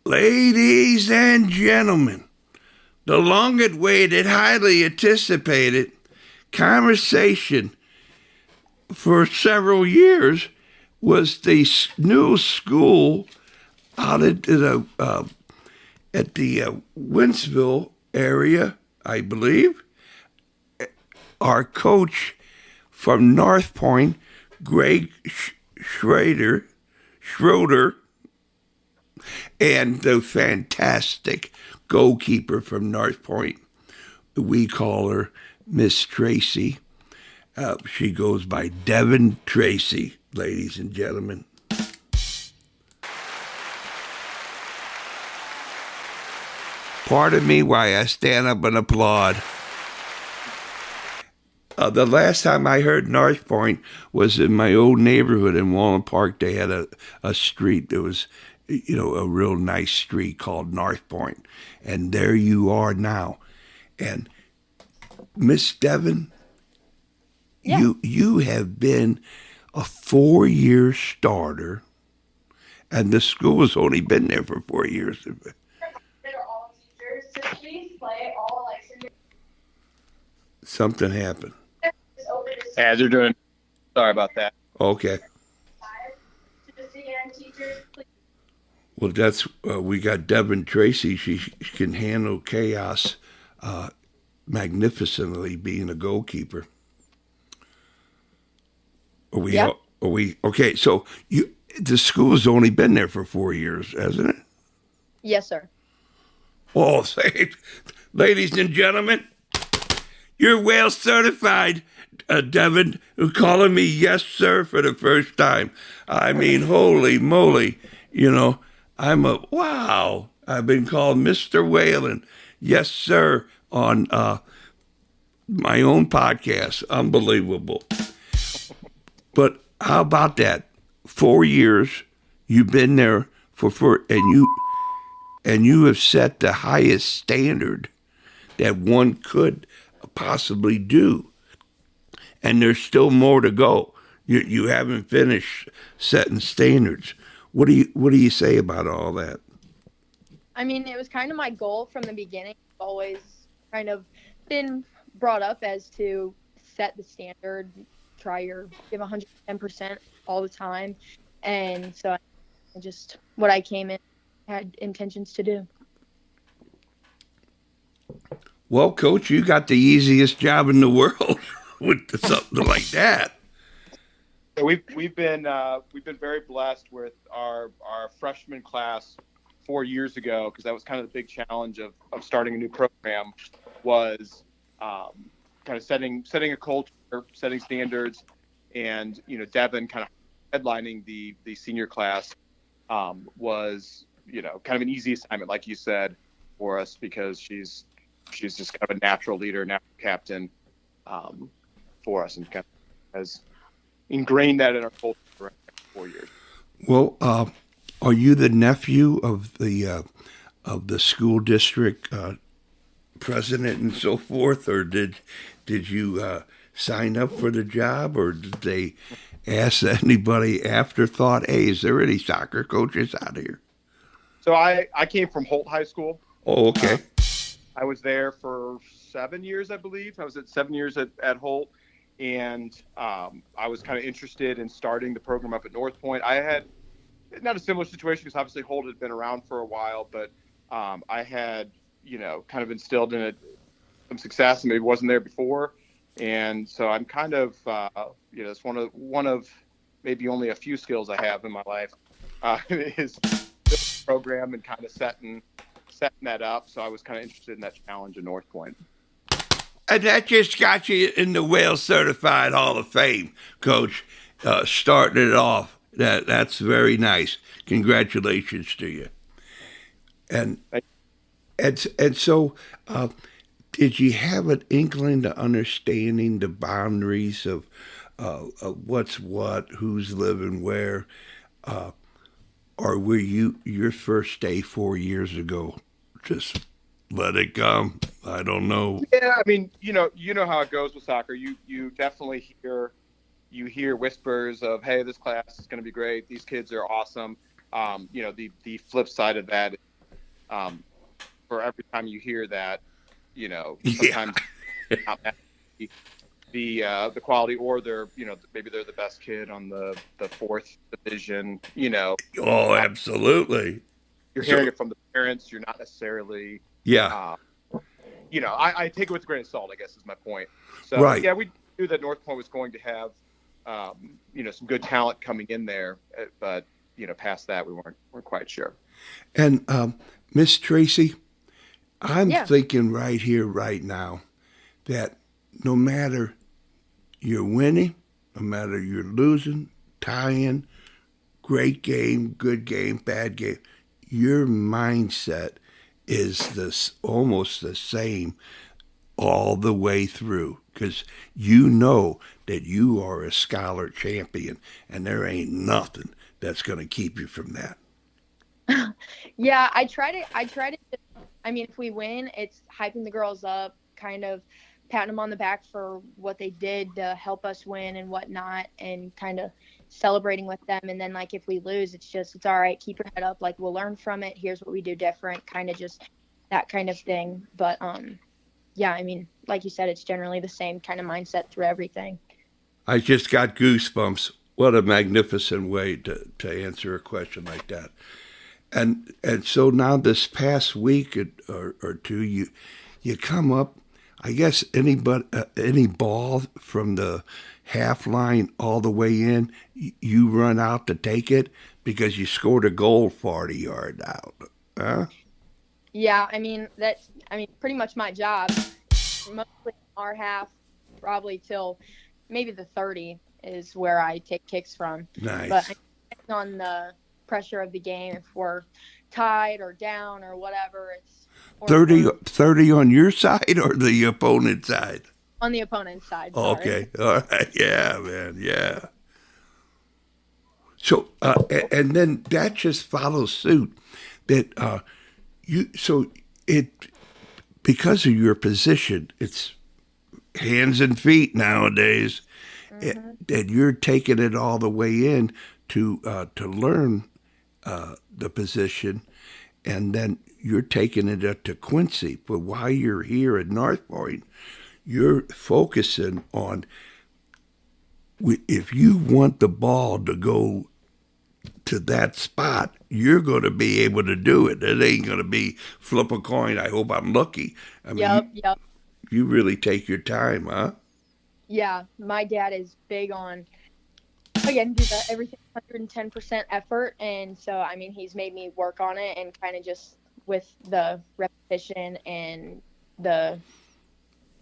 Ladies and gentlemen, the long-awaited, highly anticipated conversation for several years was the new school out at the Wentzville area, I believe. Our coach from North Point, Greg Schroeder, and the fantastic goalkeeper from North Point. We call her Miss Tracy. She goes by Devin Tracy, ladies and gentlemen. Pardon me while I stand up and applaud. The last time I heard North Point was in my old neighborhood in Wallen Park. They had a street that was, a real nice street called North Point. And there you are now. And Miss Devin, yeah. You have been a 4-year starter, and the school has only been there for 4 years. Something happened. As they're doing. Sorry about that. Okay. Well, that's we got Devin Tracy. She can handle chaos magnificently, being a goalkeeper. Okay? So the school has only been there for 4 years, hasn't it? Yes, sir. Oh, ladies and gentlemen, you're well certified, Devin. Calling me yes, sir, for the first time. I mean, holy moly, wow. I've been called Mr. Whalen, yes, sir, on my own podcast. Unbelievable. But how about that? 4 years, you've been there and you have set the highest standard that one could possibly do. And there's still more to go. You haven't finished setting standards. What do you say about all that? I mean, it was kind of my goal from the beginning. I've always kind of been brought up as to set the standard, give 110% all the time. And so just what I came in had intentions to do. Well, Coach, you got the easiest job in the world with something like that. So we've been very blessed with our freshman class 4 years ago, because that was kind of the big challenge of starting a new program, was kind of setting a culture, setting standards, and Devin kind of headlining the senior class was kind of an easy assignment, like you said, for us, because she's just kind of a natural leader, natural captain for us, and kind of has ingrained that in our culture for 4 years. Well, are you the nephew of the school district president and so forth, or did you sign up for the job, or did they ask anybody afterthought, hey, is there any soccer coaches out here? So I came from Holt High School. Oh, okay. I was there for 7 years, I believe. I was at 7 years at Holt, and I was kind of interested in starting the program up at North Point. I had not a similar situation, because obviously Holt had been around for a while, but I had, kind of instilled in it some success and maybe wasn't there before. And so I'm kind of, it's one of maybe only a few skills I have in my life is this program and kind of setting that up. So I was kind of interested in that challenge at North Point. And that just got you in the Whale Certified Hall of Fame, Coach, starting it off. That's very nice. Congratulations to you. And so did you have an inkling to understanding the boundaries of what's what, who's living where, or were your first day 4 years ago just let it come? I don't know. Yeah, I mean, you know how it goes with soccer. You definitely hear whispers of, hey, this class is going to be great. These kids are awesome. The flip side of that for every time you hear that, Yeah. sometimes not the quality, or they're maybe they're the best kid on the fourth division. Oh, absolutely. You're hearing So, it from the parents. You're not necessarily, yeah, uh, I take it with a grain of salt, I guess is my point. So right. yeah, we knew that North Point was going to have, some good talent coming in there, but past that we weren't quite sure. And Miss Tracy, I'm Yeah. thinking right here, right now, that no matter you're winning, no matter you're losing, tying, great game, good game, bad game, your mindset is this almost the same all the way through because you know that you are a scholar champion and there ain't nothing that's going to keep you from that. Yeah, I try to I mean, if we win, it's hyping the girls up, kind of patting them on the back for what they did to help us win and whatnot, and kind of celebrating with them. And then, like, if we lose, it's all right. Keep your head up. Like, we'll learn from it. Here's what we do different. Kind of just that kind of thing. But yeah, I mean, like you said, it's generally the same kind of mindset through everything. I just got goosebumps. What a magnificent way to answer a question like that. And so now this past week or two, you come up. I guess any ball from the half line all the way in, you run out to take it because you scored a goal 40 yard out. Huh? Yeah, I mean pretty much my job. Mostly our half, probably till maybe the 30 is where I take kicks from. But Nice. depending on the pressure of the game, if we're tied or down or whatever, it's or 30, we're 30 on your side or the opponent's side? on the opponent's side. Sorry. Okay. All right. Yeah, man. Yeah. So, and then that just follows suit that so it, because of your position, it's hands and feet nowadays, Hmm. that you're taking it all the way in to learn the position, and then you're taking it up to Quincy. But while you're here at North Point, you're focusing on if you want the ball to go to that spot, you're going to be able to do it. It ain't going to be flip a coin. I hope I'm lucky. I mean, Yep, yep. you really take your time, huh? Yeah, my dad is big on, again, do the everything 110% effort. And so, I mean, he's made me work on it, and kind of just with the repetition and the,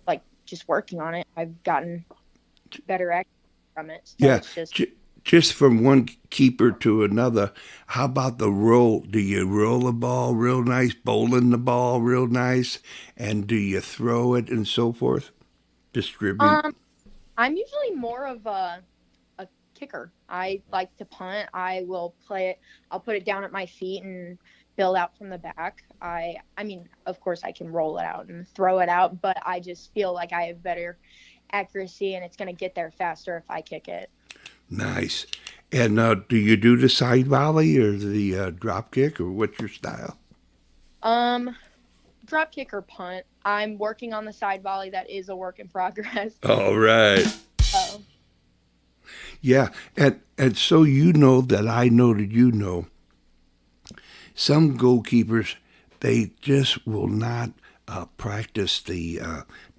like, just working on it, I've gotten better at from it. So Yeah. it's just, Just from one keeper to another, how about the roll? Do you roll the ball real nice, bowling the ball real nice, and do you throw it and so forth? Distribute. um, I'm usually more of a kicker. I like to punt. I will play it. I'll put it down at my feet and build out from the back. I mean, of course I can roll it out and throw it out, but I just feel like I have better accuracy and it's going to get there faster if I kick it. Nice. And do you do the side volley or the drop kick, or what's your style? Um, Drop kick or punt. I'm working on the side volley. That is a work in progress. All right. So, Yeah, and so you know that I know that you know some goalkeepers, they just will not practice the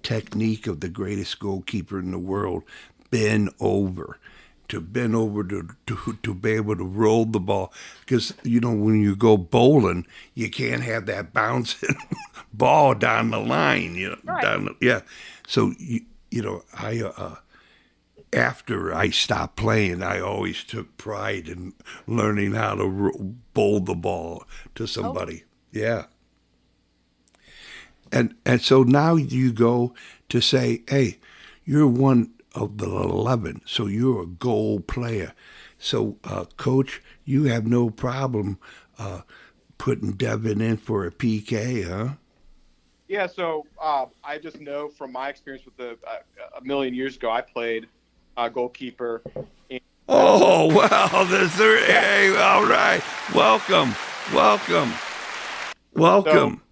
technique of the greatest goalkeeper in the world, bend over. To bend over to be able to roll the ball. Because, when you go bowling, you can't have that bouncing ball down the line, right. down yeah. So, I, after I stopped playing, I always took pride in learning how to bowl the ball to Oh, somebody. Yeah. And so now you go to say, hey, you're one of the 11, so you're a goal player. So, coach, you have no problem putting Devin in for a PK, huh? Yeah, so I just know from my experience with a million years ago, I played goalkeeper. And Oh, well, yeah, hey, all right. Welcome. Welcome. Welcome.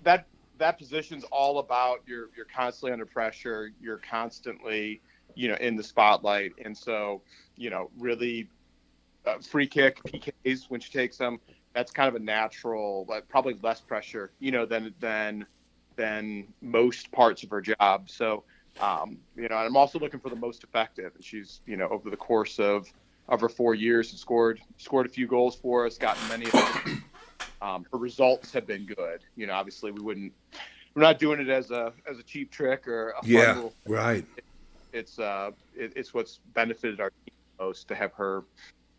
So that position's all about you're constantly under pressure. You're constantly, in the spotlight. And so, really free kick, PKs, when she takes them, that's kind of a natural, probably less pressure, than most parts of her job. So, and I'm also looking for the most effective. And she's, over the course of her 4 years, scored a few goals for us, gotten many of them. Her results have been good. Obviously we're not doing it as a cheap trick or a fun little thing. Right. It's what's benefited our team most to have her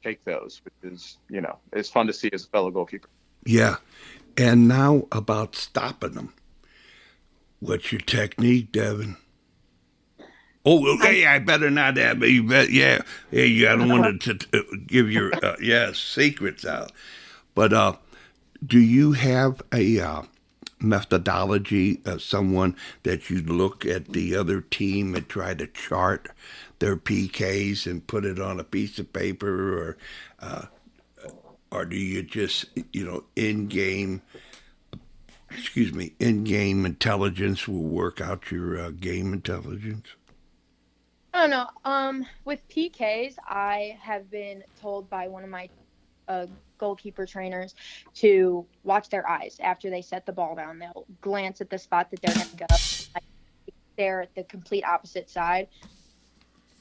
take those, which is, it's fun to see as a fellow goalkeeper. Yeah. And now about stopping them. What's your technique, Devin? Oh, okay. I better not have. You bet. Yeah. I don't want to give your secrets out. But do you have a methodology of someone that you look at the other team and try to chart their PKs and put it on a piece of paper, or do you just in-game intelligence will work out your game intelligence? I don't know. With PKs, I have been told by one of my goalkeeper trainers to watch their eyes after they set the ball down. They'll glance at the spot that they're going to go. Like, they're at the complete opposite side.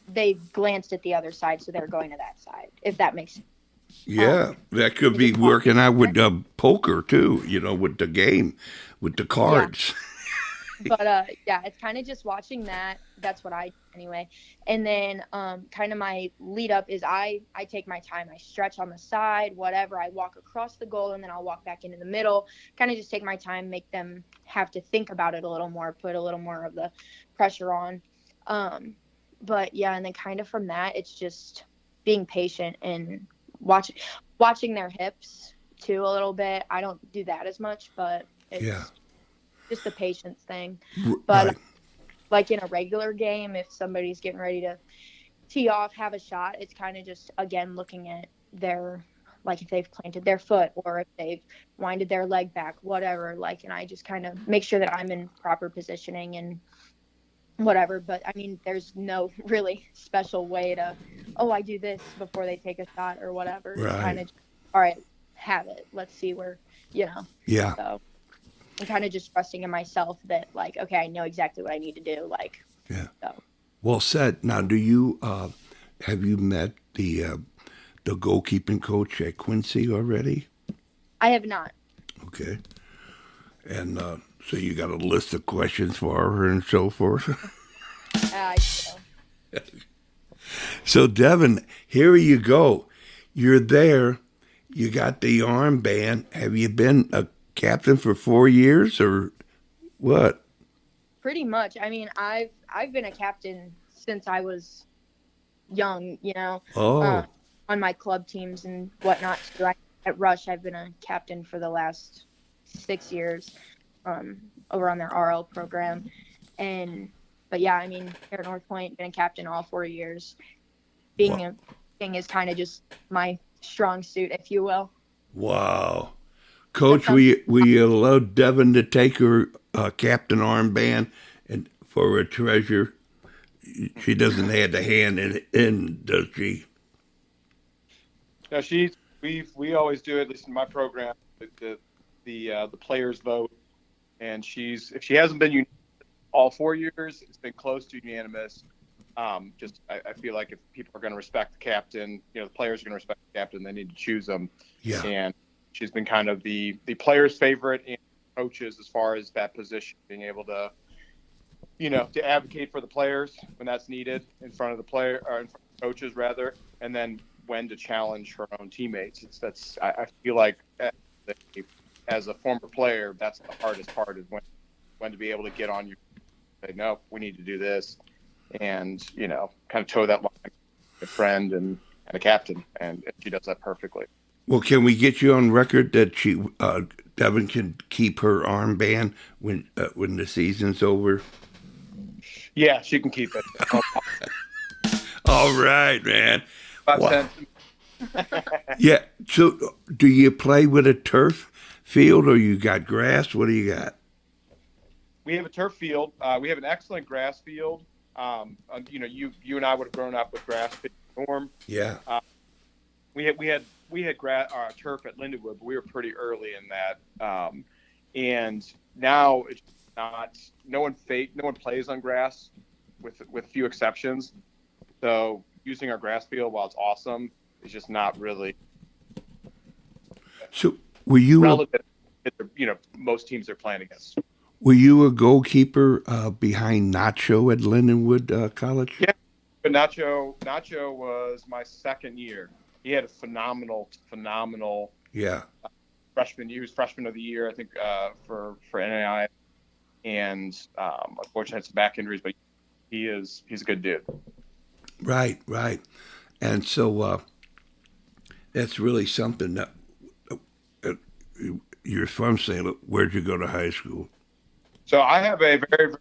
They glanced at the other side, so they're going to that side, if that makes sense. Yeah, that could be working out with poker too, with the game, with the cards. Yeah. But it's kind of just watching that. That's what I do anyway. And then kind of my lead up is I take my time. I stretch on the side, whatever. I walk across the goal, and then I'll walk back into the middle. Kind of just take my time, make them have to think about it a little more, put a little more of the pressure on. But yeah, and then kind of from that, it's just being patient and watching their hips too a little bit. I don't do that as much, but it's just the patience thing. But Right. like in a regular game, if somebody's getting ready to tee off, have a shot, it's kind of just, again, looking at their, like if they've planted their foot or if they've winded their leg back, whatever, and I just kind of make sure that I'm in proper positioning and whatever. But I mean, there's no really special way to, I do this before they take a shot or whatever. Right. It's kind of, all right, have it. Let's see where, Yeah. So I'm kind of just trusting in myself that, okay, I know exactly what I need to do. Yeah. So. Well said. Now, do you have you met the goalkeeping coach at Quincy already? I have not. Okay. And so you got a list of questions for her and so forth. I do. So Devin, here you go. You're there. You got the armband. Have you been a captain for 4 years or what? Pretty much. I mean, I've been a captain since I was young, Oh. on my club teams and whatnot. So at Rush, I've been a captain for the last 6 years, over on their RL program. But yeah, I mean, here at North Point, been a captain all 4 years. Being a king is kind of just my strong suit, if you will. Wow. Coach, will you allow Devin to take her captain armband and for a treasure? She doesn't have the hand in, does she? No, we always do, at least in my program, the players vote, and if she hasn't been all 4 years, it's been close to unanimous. I feel like if people are going to respect the captain, the players are going to respect the captain, they need to choose them. Yeah. And she's been kind of the players' favorite and coaches as far as that position, being able to, to advocate for the players when that's needed in front of the player or in front of coaches rather, and then when to challenge her own teammates. I feel like as a former player, that's the hardest part, is when to be able to get on your, say, no, we need to do this, and kind of toe that line, a friend and a captain, and she does that perfectly. Well, can we get you on record that Devin can keep her armband when the season's over? Yeah, she can keep it. All right, man. About Wow. 10, Yeah. So, do you play with a turf field, or you got grass? What do you got? We have a turf field. We have an excellent grass field. You and I would have grown up with grass field norm. Yeah. Uh, we had turf at Lindenwood, but we were pretty early in that. And now it's not. No one plays on grass, with few exceptions. So using our grass field, while it's awesome, is just not really So, were you a, relevant. Most teams are playing against. were you a goalkeeper behind Nacho at Lindenwood College? Yeah, but Nacho was my second year. He had a phenomenal Yeah. freshman. He was freshman of the year, I think, for NAI, and unfortunately had some back injuries, but he's a good dude. Right. Right. And so that's really something that uh, you're from St. Louis. Where'd you go to high school? So I have a very, very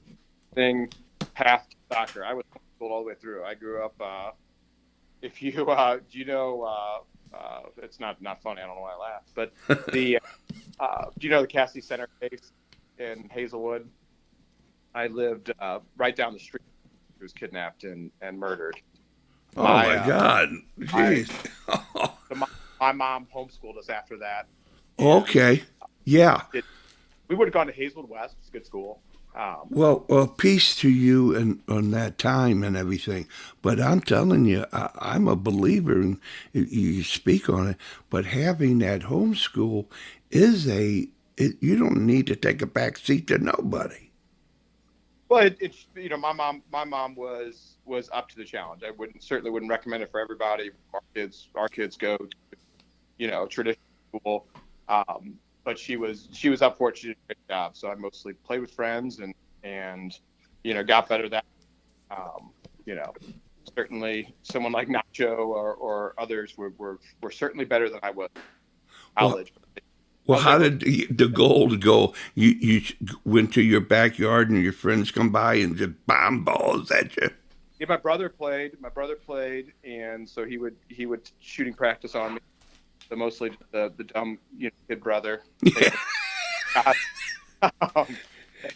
interesting path to soccer. I was homeschooled all the way through. I grew up. If you do you know, it's not funny. I don't know why I laughed, but the do you know the Cassidy Center case in Hazelwood? I lived right down the street. He was kidnapped and murdered. Oh my God! Jeez. My mom homeschooled us after that. Okay. Yeah. We would have gone to Hazelwood West. It's a good school. Well, peace to you and on that time and everything. But I'm telling you, I'm a believer, and you speak on it. But having that homeschool is you don't need to take a back seat to nobody. Well, it's my mom was up to the challenge. I certainly wouldn't recommend it for everybody. Our kids go to traditional school, but she was up for it. She did a great job. So I mostly played with friends and got better that. Certainly someone like Nacho or others were certainly better than I was in college. Well, how did the goal go? You went to your backyard and your friends come by and just bomb balls at you. Yeah, my brother played, and so he would shooting practice on me. So mostly the dumb kid brother.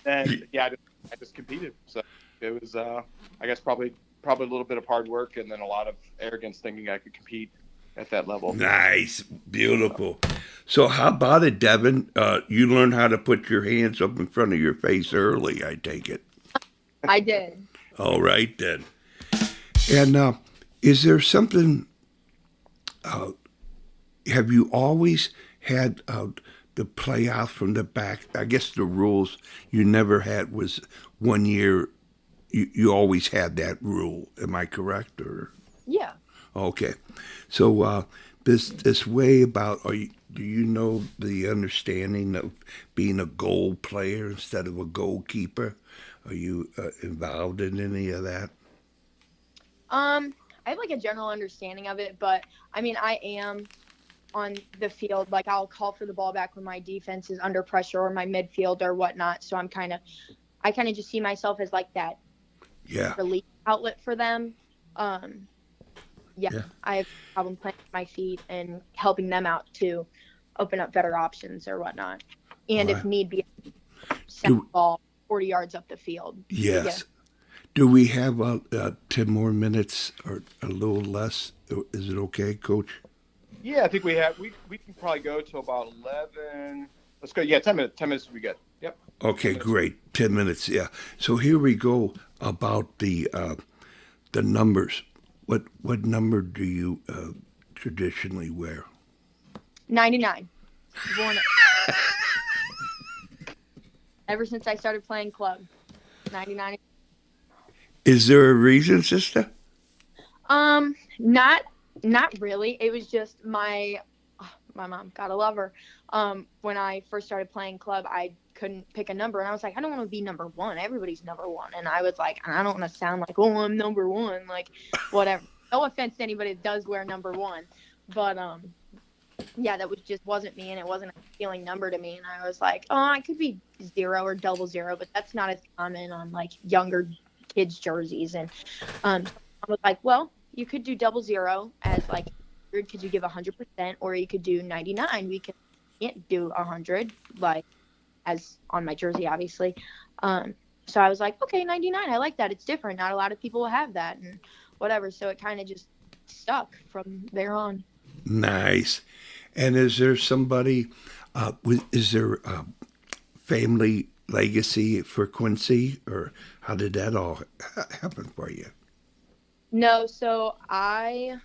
And then I just competed. So it was I guess probably a little bit of hard work and then a lot of arrogance thinking I could compete at that level. Nice, beautiful. So how about it, Devin? You learned how to put your hands up in front of your face early, I take it. I did. All right then. And is there something? Have you always had the play out from the back? I guess the rules you never had was 1 year. You always had that rule. Am I correct? Or Yeah. okay. So this way about do you know the understanding of being a goal player instead of a goalkeeper? Are you involved in any of that? I have like a general understanding of it, but I mean, I am on the field. Like I'll call for the ball back when my defense is under pressure or my midfield or whatnot. So I kind of just see myself as like that relief outlet for them. Yeah, I have a problem playing with my feet and helping them out to open up better options or whatnot. And if need be, send the ball 40 yards up the field. Yes. Do we have 10 more minutes or a little less? Is it okay, Coach? Yeah, I think we have. We can probably go to about 11. Let's go. Yeah, 10 minutes. 10 minutes we get. Yep. Okay, great. 10 minutes. Yeah. So here we go about the numbers. What number do you traditionally wear? 99. Born ever since I started playing club. 99. Is there a reason, sister? Not really. It was just my mom, gotta love her. When I first started playing club, I couldn't pick a number, and I was like, I don't want to be number one. Everybody's number one, and I was like, I don't want to sound like, oh, I'm number one, like whatever. No offense to anybody that does wear number one, but yeah, that wasn't me, and it wasn't a feeling number to me, and I was like, oh, I could be 0 or 00, but that's not as common on like younger kids' jerseys, and I was like, well, you could do 00 as like 100, could you give 100%, or you could do 99. We can't do 100, like as on my jersey, obviously. So I was like, okay, 99. I like that. It's different. Not a lot of people will have that, and whatever. So it kind of just stuck from there on. Nice. And is there somebody? Is there family legacy for Quincy, or how did that all happen for you? No, so I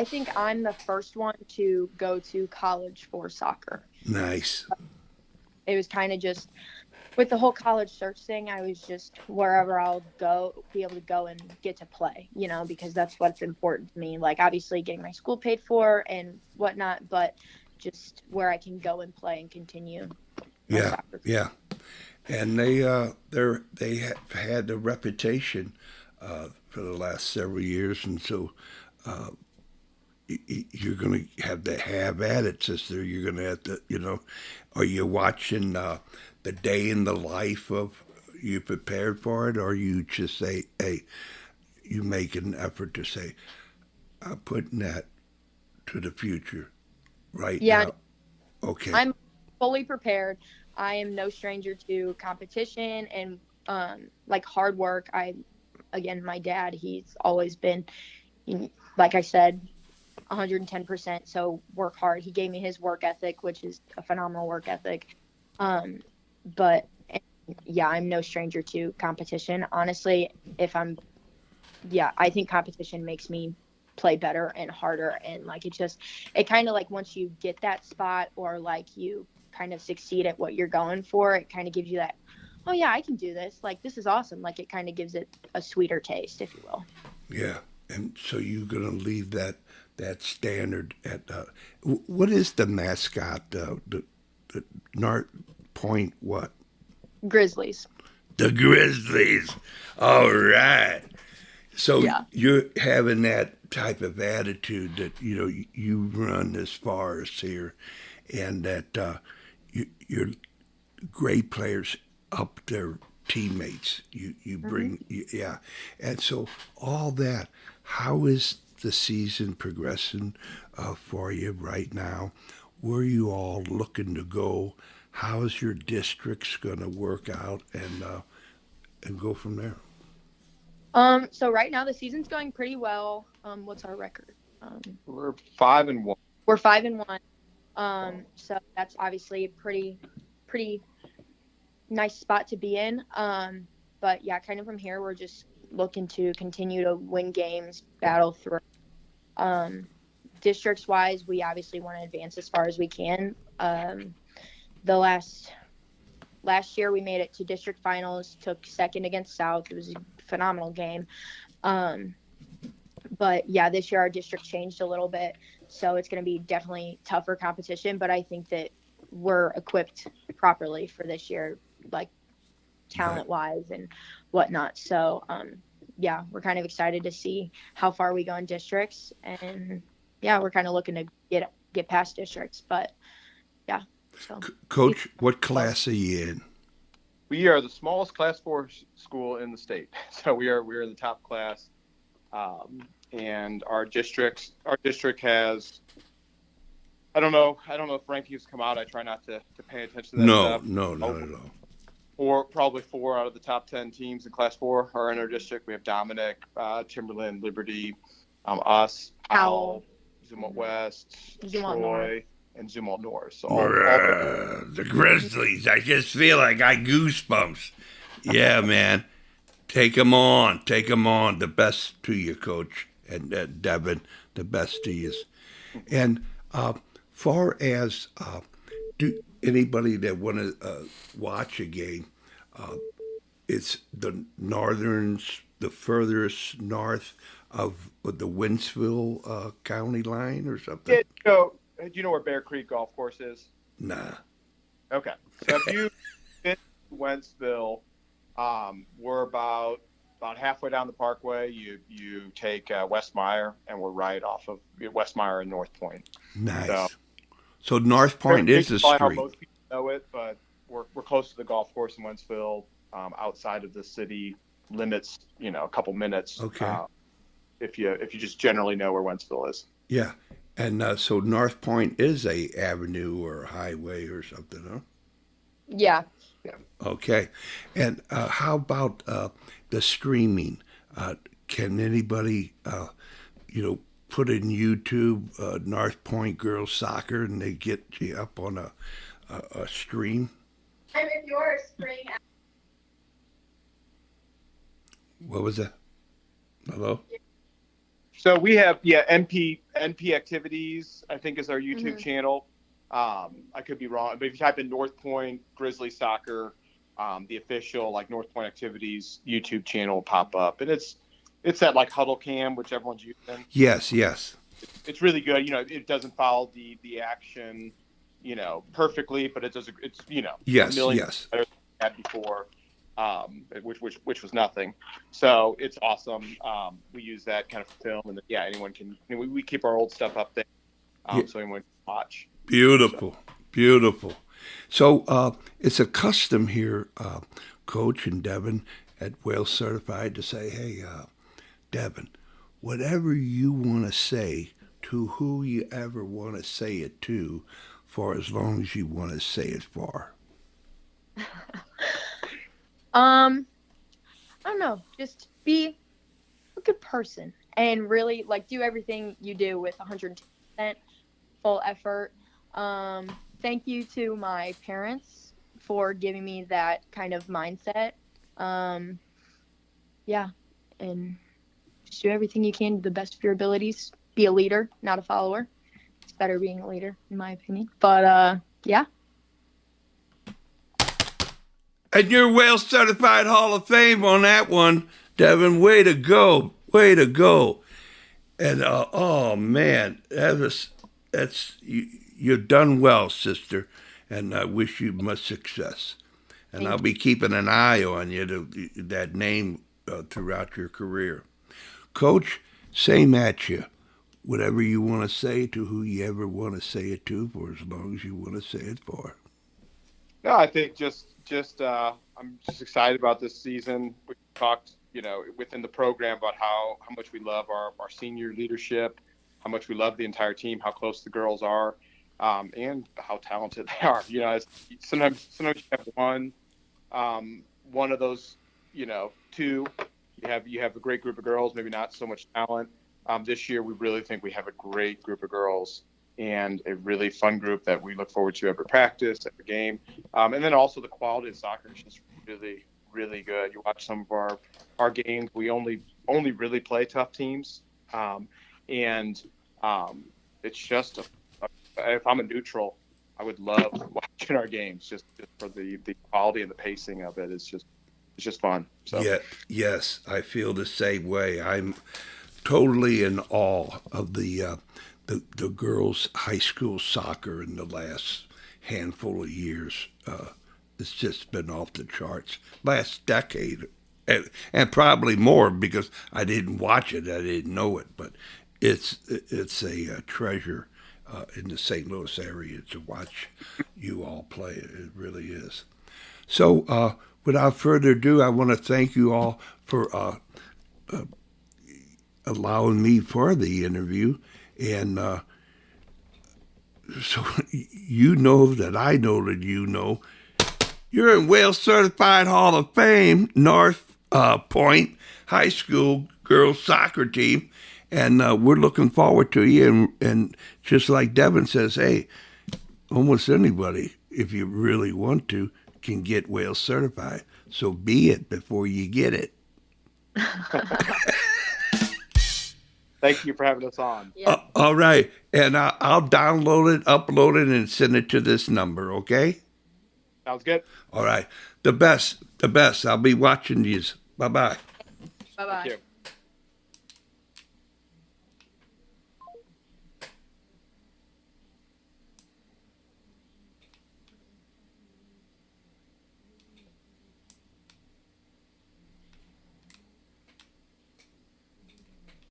think I'm the first one to go to college for soccer. Nice. It was kind of just with the whole college search thing, I was just wherever I'll go, be able to go and get to play, because that's what's important to me. Like, obviously getting my school paid for and whatnot, but just where I can go and play and continue my Yeah, soccer. yeah. And they have had a reputation for the last several years, and so you're going to have to have at it, sister. You're going to have to, are you watching the day in the life of, you prepared for it, or you just say, hey, you make an effort to say, I'm putting that to the future right Yeah, now. Okay. I'm fully prepared. I am no stranger to competition and like hard work. Again, my dad, he's always been, like I said, 110%. So work hard. He gave me his work ethic, which is a phenomenal work ethic. But yeah, I'm no stranger to competition. Honestly, I think competition makes me play better and harder. And like, it kind of like once you get that spot or like you kind of succeed at what you're going for, it kind of gives you that, oh yeah, I can do this. Like, this is awesome. Like, it kind of gives it a sweeter taste, if you will. Yeah. And so you're going to leave that standard at what is the mascot? The North Point what? Grizzlies. The Grizzlies. All right. So Yeah. you're having that type of attitude that you run as far as here, and that you're great players up their teammates. You bring yeah, and so all that. How is the season progressing for you right now? Where are you all looking to go? How's your districts going to work out, and go from there? So right now the season's going pretty well. What's our record? We're 5-1. We're 5-1. So that's obviously a pretty nice spot to be in. But yeah, kind of from here, we're just looking to continue to win games, battle through. Districts wise, we obviously want to advance as far as we can. The last year we made it to district finals, took second against South. It was a phenomenal game. But yeah, this year our district changed a little bit, so it's going to be definitely tougher competition, but I think that we're equipped properly for this year, like talent wise and whatnot. So yeah, we're kind of excited to see how far we go in districts, and yeah, we're kind of looking to get past districts, but yeah. So Coach, what class are you in? We are the smallest Class 4 school in the state, so we're in the top class. And our district has, I don't know if rankings come out. I try not to pay attention to that stuff. No, not at all. Probably 4 out of the top 10 teams in Class 4 are in our district. We have Dominic, Timberland, Liberty, us, Powell, Zumwalt West, Troy, and Zumwalt North. So the Grizzlies. I just feel like I goosebumps. Yeah, man. Take them on. The best to you, Coach. And Devin, the best to you. And far as do anybody that want to watch a game, it's the the furthest north of the Wentzville county line or something? Yeah, do you know where Bear Creek Golf Course is? Nah. Okay. So if you fit Wentzville, we're about halfway down the parkway. You take Westmeyer, and we're right off of Westmeyer and North Point. Nice. So North Point is the street. How street. most people know it, but we're close to the golf course in Wentzville, outside of the city limits. A couple minutes. Okay. if you just generally know where Wentzville is. Yeah. And so North Point is a avenue or a highway or something, huh? Yeah. Okay. And how about the streaming? Can anybody, put in YouTube North Point girls soccer and they get you up on a stream? I'm in your spring. What was that? Hello? So we have NP Activities, I think, is our YouTube channel. I could be wrong, but if you type in North Point Grizzly Soccer, the official like North Point Activities YouTube channel will pop up, and it's that like Huddle Cam, which everyone's using. Yes. It's really good. It doesn't follow the action, perfectly, but it does. It's Yes. a million better than we had before, which was nothing. So it's awesome. We use that kind of film, and anyone can. We keep our old stuff up there, so anyone can watch. Beautiful. So it's a custom here, Coach and Devin at Wales Certified, to say, hey, Devin, whatever you want to say to who you ever want to say it to, for as long as you want to say it for. I don't know. Just be a good person and really do everything you do with 110% full effort. Thank you to my parents for giving me that kind of mindset. And just do everything you can to the best of your abilities. Be a leader, not a follower. It's better being a leader, in my opinion. But, yeah. And you're Wales Certified Hall of Fame on that one, Devin. Way to go. And, oh, man, you're done well, sister, and I wish you much success. And I'll be keeping an eye on you, that name, throughout your career. Coach, same at you. Whatever you want to say to who you ever want to say it to, for as long as you want to say it for. No, I think I'm just excited about this season. We talked, within the program about how much we love our senior leadership, how much we love the entire team, how close the girls are, and how talented they are. Sometimes you have one of those, two. You have a great group of girls, maybe not so much talent. This year, we really think we have a great group of girls and a really fun group that we look forward to every practice, every game. And then also the quality of soccer is just really, really good. You watch some of our games, we only really play tough teams. It's just, if I'm a neutral, I would love watching our games just for the quality and the pacing of it. It's just fun. So. Yeah, yes, I feel the same way. I'm totally in awe of the girls' high school soccer in the last handful of years. It's just been off the charts. Last decade, and probably more because I didn't watch it, I didn't know it, but it's a treasure in the St. Louis area to watch you all play. It really is. So, without further ado, I want to thank you all for allowing me for the interview. And so you know that I know that you're in Wales Certified Hall of Fame, North Point High School girls soccer team. And we're looking forward to you. And just like Devin says, hey, almost anybody, if you really want to, can get Wales certified. So be it before you get it. Thank you for having us on. Yeah. All right. And I'll download it, upload it, and send it to this number, okay? Sounds good. All right. The best. I'll be watching you. Bye-bye. Bye-bye. Thank you.